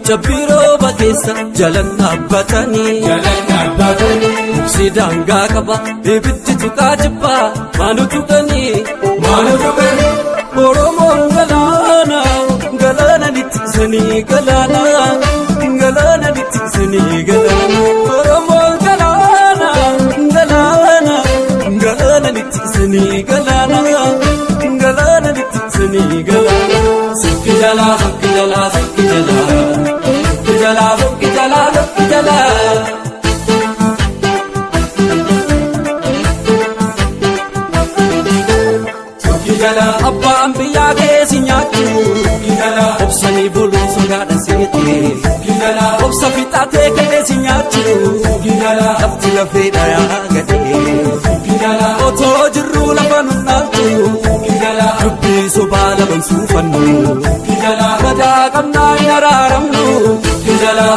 Jabiro bakesa jalan abbatani Sidanga kaba ibiti tukajibba manu tukani Oromo galana galana nitsani galana nitsani galana Oromo galana galana nitsani galana nitsani galana Sikijala Abba ambiya ke sinyatu obsani bulu sogada sete obsa fitate ke sinyatu lafti lafeda ya gade oto jiru lafanu naltu rubbi subala mansufanu kada kamna inararamnu Kijala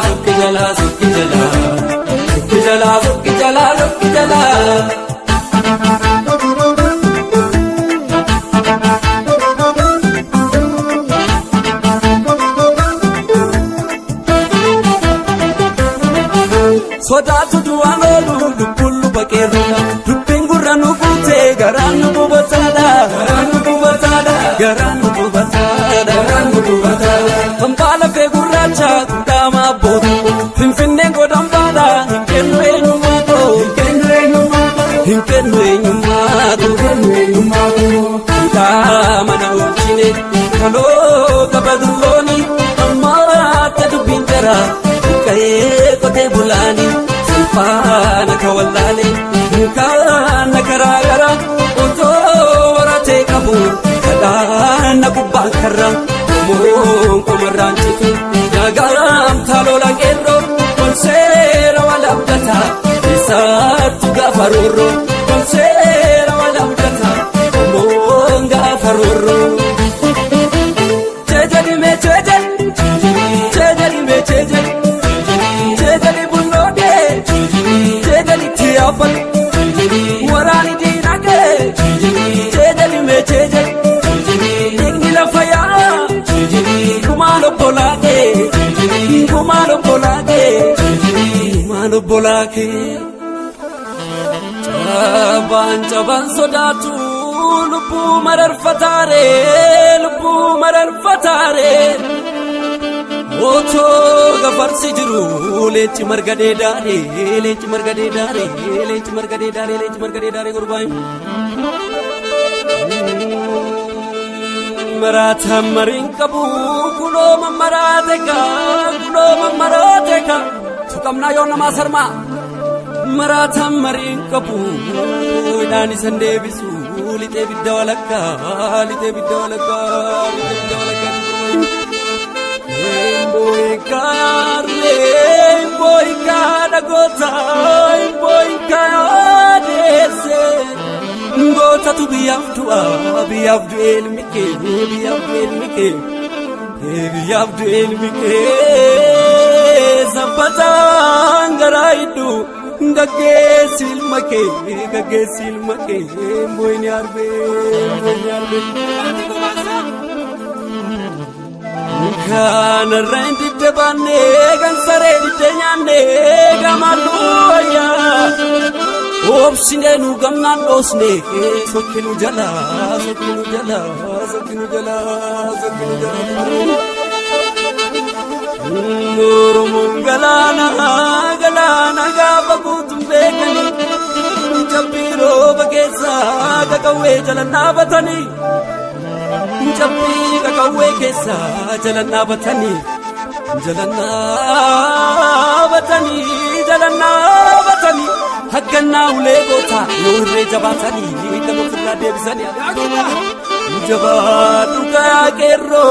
Sodatu duano lulu bakeruna Dupingura nubute garanu bubatada Kampala feguracha kudama bodu Finfinne godambada hinkenwe numato Kama na uchine kalo kabaduloni Amma tadu bintara Kaye kote bulani Sulfana kawalani Mukana karagara Oto warate kabur Kadana kubakara Mungu maranchitu Nagaram talola gero Konsera walabdata Isatu gafaruro Konsera walabdata Munga faruro Chejali me Chejali bullode Chejali tiyafal Warani dinake Chejali me Ningila faya Kumalo bolake Chaban sodatu Lupu marar fatare Oto gafarsi jiru lechi margade dare gurbaim Marata marin kabu kulo marateka sukamna yona masarma Marata marin kabu idani sande bisu lite bidawalaka Boy kana gota dese Gota tu biyafdu elmike Zapata ngaraidu Gage silmake Boy nyarbe Kana rendi debane gansare ditanyane gamaluya Opsine nu gamnan dosne sokinu jala galana gabagutum bekani Jabiro bagesa gagawe jalana batani Jabbi gagawe kesa jalana batani Hakkanna ule gota nurre jabatani kamufra debisani jabatu kaya kerro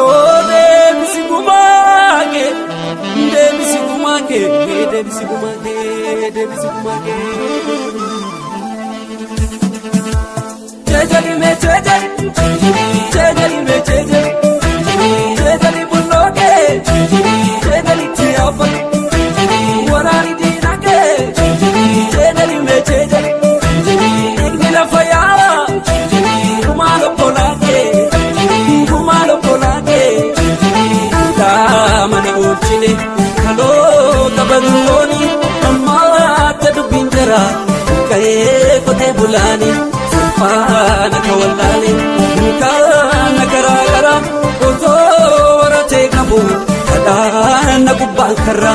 debisumake Chejali bullode Chejali tiyafal Warani dinake Chejali Ignila faya Kumalo polake Kama na uchine baane kaloo qabannooni ammaatti dubbiin jira ka'ee qotee bulaani salphaana ka wallaale kaana garaagara otoo waratee qabu kadhaana gubbaan karra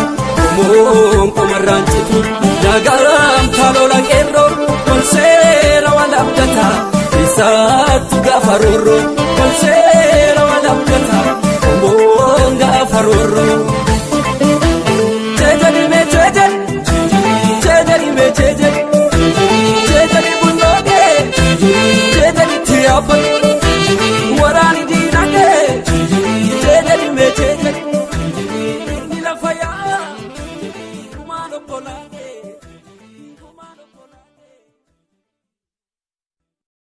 komoon komarraan citu nagaan taaloola qeerroo kolseera waan abdata isaatti gaafa roorroo kolseera waan abdata komoon gaafa roorroo.